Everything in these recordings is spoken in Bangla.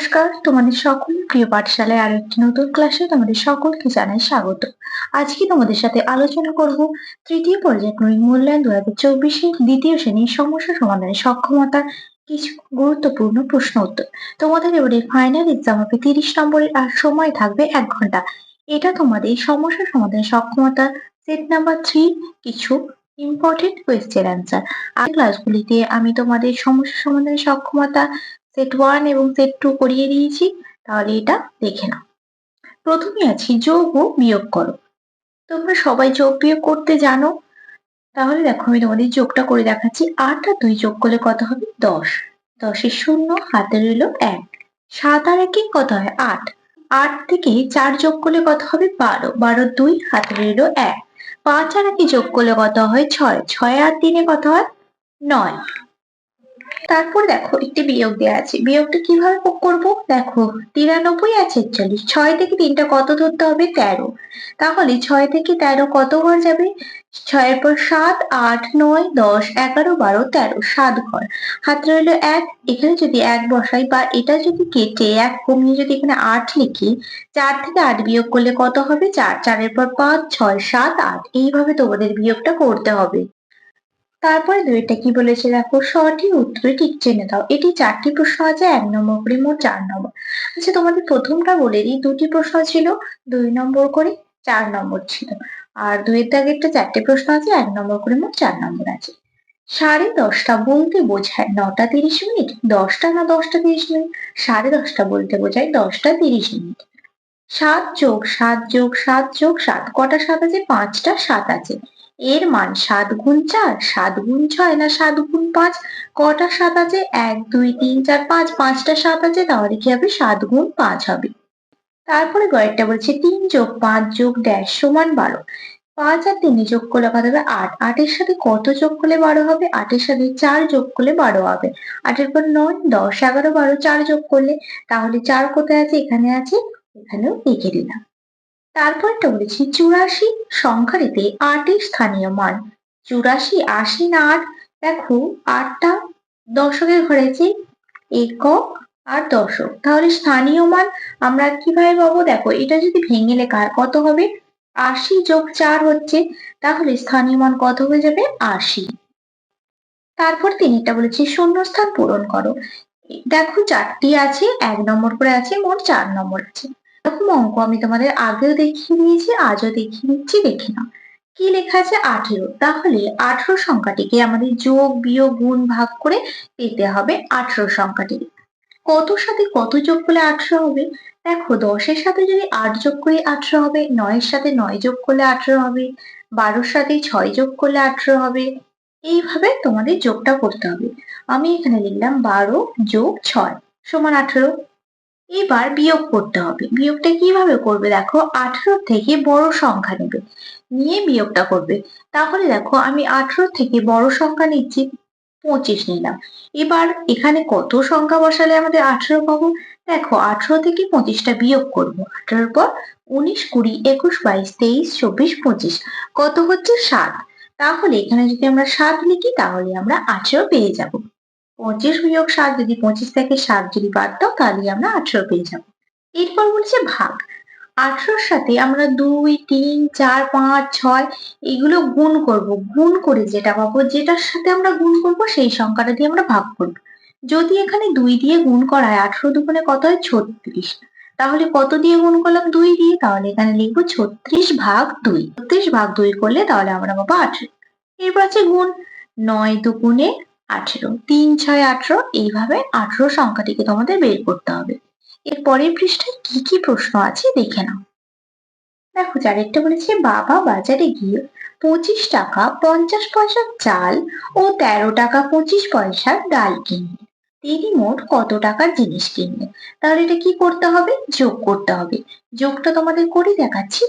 নমস্কার, তোমাদের সকল প্রিয় পাঠশালায় আরো একটি নতুন ক্লাসে তোমাদের সকলকে জানাই স্বাগত। আজকে তোমাদের সাথে আলোচনা করব তৃতীয় পর্যায়ক্রমিক মূল্যায়ন 2024 দ্বিতীয় শ্রেণীর সমস্যা সমাধানের সক্ষমতার কিছু গুরুত্বপূর্ণ প্রশ্ন উত্তর। তোমাদের এবারে ফাইনাল এক্সাম হবে 30 নম্বরের, আর সময় থাকবে 1 ঘন্টা। এটা তোমাদের সমস্যা সমাধানের সক্ষমতা সেট নাম্বার 3 কিছু ইম্পর্টেন্ট কোয়েশ্চেন অ্যান্সার। আর ক্লাসগুলিতে আমি তোমাদের সমস্যা সমাধানের সক্ষমতা সেট 1 এবং সেট 2 করিয়ে দিয়েছি, তাহলে এটা দেখে নাও। প্রথমে আছে যোগ ও বিয়োগ করো। তোমরা সবাই যোগ বিয়োগ করতে জানো, তাহলে দেখো আমি তোমাদের যোগটা করে দেখাচ্ছি। 8 আর 2 যোগ করলে কত হবে? 10। 10 এর 0 হাতে রইল 1। 7 আর 1 কত হয়? 8। 8 থেকে 4 যোগ করলে কত হবে? 12। 12 2 হাতে রইল 1। 5 আর 1 যোগ করলে কত হয়? 6। 6 আর 3 কত হয়? 9। তারপর দেখো একটি বিয়োগ দেওয়া আছে, বিয়োগটা কিভাবে করব? দেখো 93 আর 46, 6 থেকে 3টা কত ধরতে হবে? 13। তাহলে 6 থেকে 13 কত ঘর যাবে? 6 এর পর 7, 8, 9, 10, 11, 12, 13, 7 ঘর। হাতে রইল 1। এখানে যদি 1 বসাই বা এটা যদি কেটে 1 কমিয়ে যদি এখানে 8 লিখি, 4 থেকে 8 বিয়োগ করলে কত হবে? 4। 4 এর পর 5, 6, 7, 8। এইভাবে তোমাদের বিয়োগটা করতে হবে। তারপরে দুইটা কি বলেছে দেখো, সঠিক উত্তরে টিক চিহ্ন দাও। এটি 4টি প্রশ্ন আছে, 1 নম্বর করে, মোট 4 নম্বর। আচ্ছা তোমাদের প্রথমটা বলে দিই, 2টি প্রশ্ন ছিল, 2 নম্বর করে, 4 নম্বর ছিল। আর 2 এর দাগেরটা 4টে প্রশ্ন আছে, 1 নম্বর করে, মোট 4 নম্বর আছে। 10:30 বলতে বোঝায় 9টা 30 মিনিট, 10টা না 10টা 30 মিনিট? 10:30 বলতে বোঝায় 10টা 30 মিনিট। 7 যোগ 7 যোগ 7 যোগ 7, কটা 7 আছে? 5টা 7 আছে। এর মান 7 গুণ 4, 7 গুণ 6 না 7 গুণ 5? কটা 7 আছে? 1 2 3 4 5, 5টা 7 আছে, তাহলে কি হবে? 7 গুণ 5 হবে। তারপরে গয়েরটা বলছে 3 যোগ 5 যোগ ড্যাশ সমান 12। 5 আর 3 যোগ করলে কত হবে? 8। 8 এর সাথে কত যোগ করলে 12 হবে? 8 এর সাথে 4 যোগ করলে 12 হবে। 8 এর পর 9, 10, 11, 12, 4 যোগ করলে, তাহলে 4 কোথায় আছে? এখানে আছে, এখানেও লিখে দিলাম। তারপরটা বলেছি 84 সংখ্যাটিতে 8 এর স্থানীয় মান। 84, 80 না 8? দেখো 8টা দশকের ঘরে আছে, একক আর দশক, তাহলে স্থানীয় মান আমরা কিভাবে পাবো? দেখো এটা যদি ভেঙে লেখা হয় কত হবে? 80 যোগ 4 হচ্ছে, তাহলে স্থানীয় মান কত হয়ে যাবে? 80। তারপর তিনটা বলেছি শূন্যস্থান পূরণ করো। দেখো 4টি আছে, 1 নম্বর করে আছে, মোট 4 নম্বর আছে। এরকম অঙ্ক আমি তোমাদের আগেও দেখিয়ে দিয়েছি, আজও দেখিয়ে দিচ্ছি, দেখে নাও। কি লেখা আছে? 18। তাহলে 18 সংখ্যাটিকে আমাদের যোগ বিয়োগ গুণ ভাগ করে পেতে হবে 18 সংখ্যাটিকে। কতর সাথে কত যোগ করলে 18 হবে? দেখো 10 এর সাথে যদি 8 যোগ করি 18 হবে, 9 এর সাথে 9 যোগ করলে 18 হবে, 12 এর সাথে 6 যোগ করলে 18 হবে। এইভাবে তোমাদের যোগটা করতে হবে। আমি এখানে লিখলাম 12 যোগ 6 সমান 18। এবার বিয়োগ করতে হবে। বিয়োগটা কিভাবে করবে? দেখো 18 থেকে বড় সংখ্যা নেবে, নিয়ে বিয়োগটা করবে। তাহলে দেখো আমি 18 থেকে বড় সংখ্যা নিচ্ছি, 25 নিলাম। এবার এখানে কত সংখ্যা বসালে আমাদের 18 পাবো? দেখো 18 থেকে 25টা বিয়োগ করবো। 18 পর 19, 20, 21, 22, 23, 24, 25, কত হচ্ছে? 7। তাহলে এখানে যদি আমরা 7 লিখি, তাহলে আমরা 18 পেয়ে যাব। 25 বিয়োগ 7, যদি 25 থেকে 7 যদি বাদ দাও, তাহলে আমরা 18 পেয়ে যাব। এরপর বলছে ভাগ। 18 সাথে আমরা 2, 3, 4, 5, 6 এগুলো গুণ করব। গুণ করে যেটা পাবো, যেটার সাথে আমরা গুণ করব সেই সংখ্যাটা দিয়ে আমরা ভাগ করব। যদি এখানে 2 দিয়ে গুণ করা হয়, 18 দুগুণে কত হয়? 36। তাহলে কত দিয়ে গুণ করলাম? 2 দিয়ে, তাহলে এখানে লিখবো 36 ভাগ 2। 36 ভাগ 2 করলে তাহলে আমরা পাবো 18। এরপর আছে গুণ। 9 দুগুণে 18, 3 6 18। এইভাবে 18 সংখ্যাটিকে তোমাদের বের করতে হবে। এর পরের পৃষ্ঠায় কি কি প্রশ্ন আছে দেখে নাও। দেখো চারেরটা বলেছে বাবা বাজারে গিয়ে 25 টাকা 50 পয়সার চাল ও 13 টাকা 25 পয়সার ডাল কিনলেন। তিনি মোট কত টাকার জিনিস কিনলেন? তাহলে এটা কি করতে হবে? যোগ করতে হবে। যোগটা তোমাদের করে দেখাচ্ছি,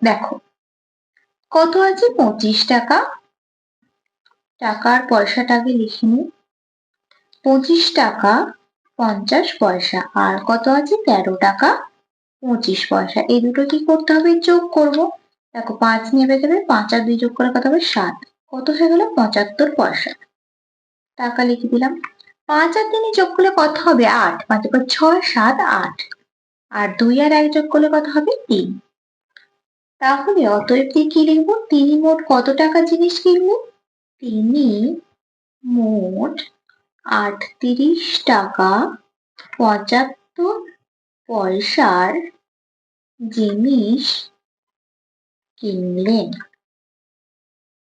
দেখো কত আছে? 25 টাকা, টাকার পয়সাটাকে লিখে নিই, 25 টাকা 50 পয়সা, আর কত আছে? 13 টাকা 25 পয়সা। এই দুটো কি করতে হবে? যোগ করব। দেখো 5 নেমে যাবে, 5 আর 2 যোগ করে কত হবে? 7। কত হয়ে গেল? 75 পয়সা। টাকা লিখে দিলাম। 5 আর 3 যোগ করলে কত হবে? 8। 5 × 6 7 8। আর 2 আর 1 যোগ করলে কত হবে? 3। তাহলে অতএব কি লিখবো? তিনি মোট কত টাকা জিনিস কিনলেন? তিনি মোট 38 টাকা 75 পয়সার জিনিস কিনলেন।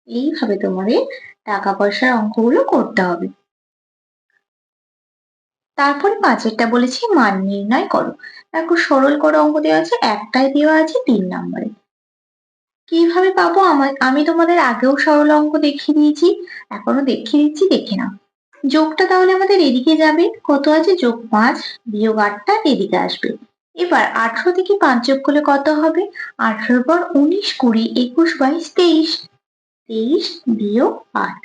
এইভাবে তোমাদের টাকা পয়সার অঙ্কগুলো করতে হবে। তারপরে 5এরটা বলেছি মান নির্ণয় করো। দেখো সরল করে অঙ্ক দেওয়া আছে, একটাই দেওয়া আছে 3 নম্বরে। কিভাবে পাবো? আমি তোমাদের আগেও সরল অঙ্ক দেখিয়ে দিয়েছি, এখনো দেখিয়ে দিচ্ছি, দেখে নাও। যোগটা তাহলে আমাদের এদিকে যাবে, কত আছে? যোগ 5 বিয়োগ 8টা এদিকে আসবে। এবার 18 থেকে 5 যোগ করলে কত হবে? 18 পর 19 20 21 22 23। 23 বিয়োগ 8।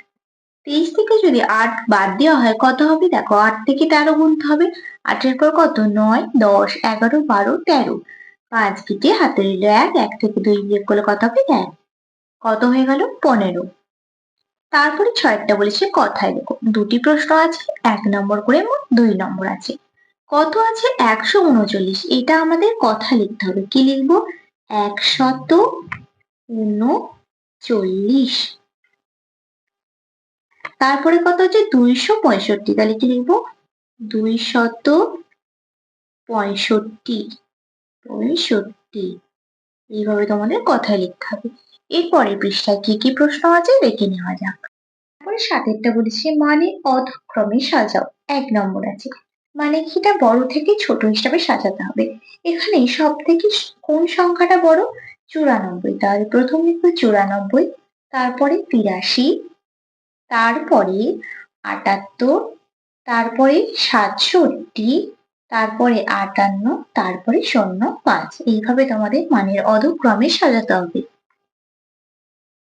23 থেকে যদি 8 বাদ দেওয়া হয় কত হবে? দেখো 8 থেকে 13 গুনতে হবে। 8 এর পর কত? 9 10 11 12 13। 5 কেটে হাতে রইল 1, 1 থেকে 2 বিয়োগ করলে কত হবে? 1। কত হয়ে গেল? 15। তারপরে 6টা বলেছে কথায় লেখো। দুটি প্রশ্ন আছে, 1 নম্বর করে মোট 2 নম্বর আছে। কত আছে? 139। এটা আমাদের কথা লিখতে হবে। কি লিখবো? 139। তারপরে কত হচ্ছে? 265। তাহলে কি লিখবো? 265। এইভাবে তোমাদের কথায় লিখতে হবে। এরপরে পৃষ্ঠায় কি কি প্রশ্ন আছে দেখে নেওয়া যাক। তারপরে 7এরটা বলেছে মানে অধক্রমে সাজাও। 1 নম্বর আছে। মানে কিটা? বড় থেকে ছোট হিসাবে সাজাতে হবে। এখানে সব থেকে কোন সংখ্যাটা বড়? 94। তাহলে প্রথম লিখবো 94, তারপরে 83, তারপরে 78, তারপরে 67, তারপরে 58, তারপরে 05। এইভাবে তোমাদের মানের অধক্রমে সাজাতে হবে।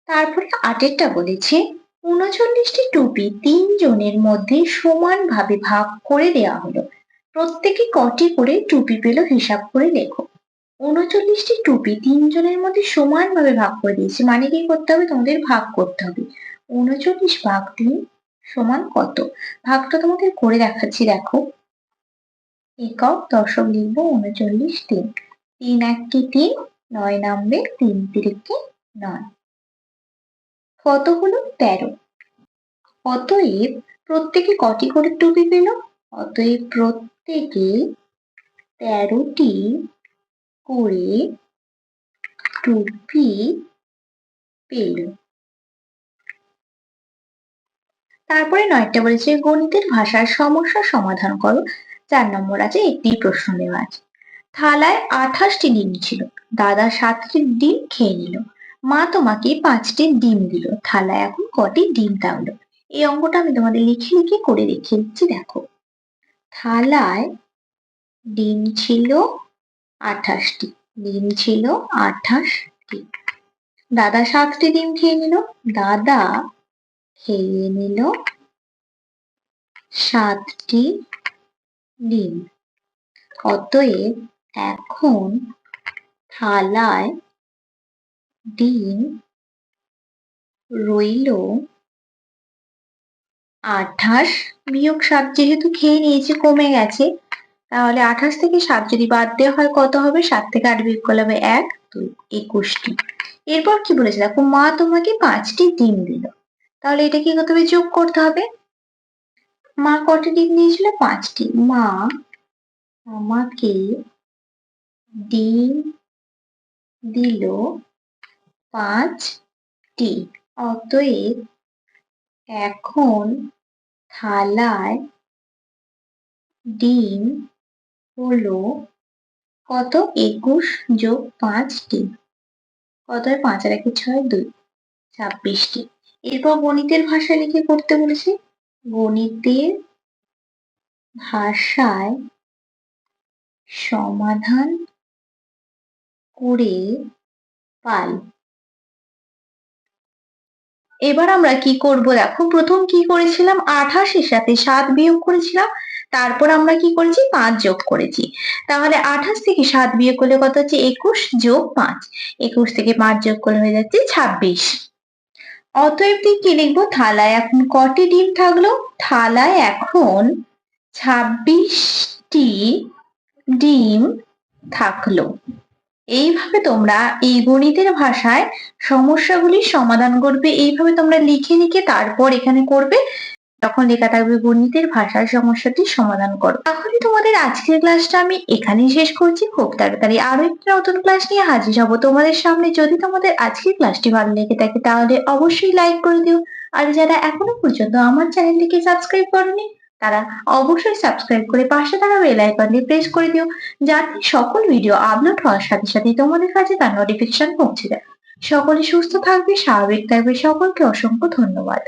তারপরে 8এরটা বলেছে 39টি টুপি 3 জনের মধ্যে সমানভাবে ভাগ করে দেওয়া হলো। প্রত্যেকে কটি করে টুপি পেল হিসাব করে লেখো। 39টি টুপি 3 জনের মধ্যে সমানভাবে ভাগ করে দিয়েছে, মানে কি করতে হবে? তোমাদের ভাগ করতে হবে। 39 ভাগ 3 সমান কত? ভাগটা তোমাদের করে দেখাচ্ছি, দেখো। একক দশক লিখবো 39 3। 3 1 3, 9 নামবে, 3 3 9। কত হলো? 13। অতএব প্রত্যেকে কটি করে টুপি পেল? অতএব প্রত্যেকে 13টি করে টুপি পেল। তারপরে 9টা বলেছে গণিতের ভাষার সমস্যা সমাধান করো। 4 নম্বর আছে, একটি প্রশ্ন দেওয়া আছে। থালায় 28টি ডিম ছিল, দাদা 7টি ডিম খেয়ে নিল, মা তোমাকে 5টি ডিম দিল, থালায় এখন কটি ডিম থাকলো? এই অঙ্কটা আমি তোমাদের লিখে লিখে করে রেখে দিচ্ছি, দেখো। থালায় ডিম ছিল 28টি, ডিম ছিল 28টি। দাদা 7টি ডিম খেয়ে নিল, দাদা খেয়ে নিল 7টি ডিম। অতএব এখন থালায় ডিম রইল 28 বিয়োগ 7, যেহেতু খেয়ে নিয়েছে কমে গেছে, তাহলে 28 থেকে 7 যদি বাদ দেওয়া হয় কত হবে? 7 থেকে 8 বিয়োগ করলে হবে 1 2 21টি। এরপর কি বলেছে? দেখো মা তোমাকে 5টি ডিম দিল, তাহলে এটা কি করতে হবে? যোগ করতে হবে। মা কটি ডিম দিয়েছিল? 5টি। মা আমাকে ডিম দিল 5টি। অতএব এখন থালায় ডিম হলো কত? 21 যোগ 5টি। কত হয়? 5 আর 1 6 2, 26টি। এরপর গণিতের ভাষায় লিখে করতে বলেছে। গণিতের ভাষায় সমাধান করে পাই। এবার আমরা কি করব? দেখো প্রথম কি করেছিলাম? 28 এর সাথে 7 বিয়োগ করেছিলাম, তারপর আমরা কি করেছি? 5 যোগ করেছি। তাহলে 28 থেকে 7 বিয়োগ করলে কত হচ্ছে? 21 যোগ 5। 21 থেকে 5 যোগ করলে হয়ে যাচ্ছে 26। অতএব কি লিখবো? থালায় এখন কটি ডিম থাকলো? থালায় এখন 26টি ডিম থাকলো। এইভাবে তোমরা এই গণিতের ভাষায় সমস্যাগুলির সমাধান করবে। এইভাবে তোমরা লিখে লিখে তারপর এখানে করবে, তখন লেখা থাকবে গণিতের ভাষায় সমস্যাটির সমাধান করো। তাহলে তোমাদের আজকের ক্লাসটা আমি এখানেই শেষ করছি। খুব তাড়াতাড়ি আরো একটা নতুন ক্লাস নিয়ে হাজির হব তোমাদের সামনে। যদি তোমাদের আজকের ক্লাসটি ভালো লেগে থাকে তাহলে অবশ্যই লাইক করে দিও। আর যারা এখনো পর্যন্ত আমার চ্যানেলটিকে সাবস্ক্রাইব করোনি তারা অবশ্যই সাবস্ক্রাইব করে পাশে থাকা বেল আইকনটি প্রেস করে দিও, যাতে সকল ভিডিও আপলোড হওয়ার সাথে সাথে তোমাদের কাছে তার নোটিফিকেশন পৌঁছে যায়। সকলে সুস্থ থাকবে, স্বাভাবিক থাকবে। সকলকে অসংখ্য ধন্যবাদ।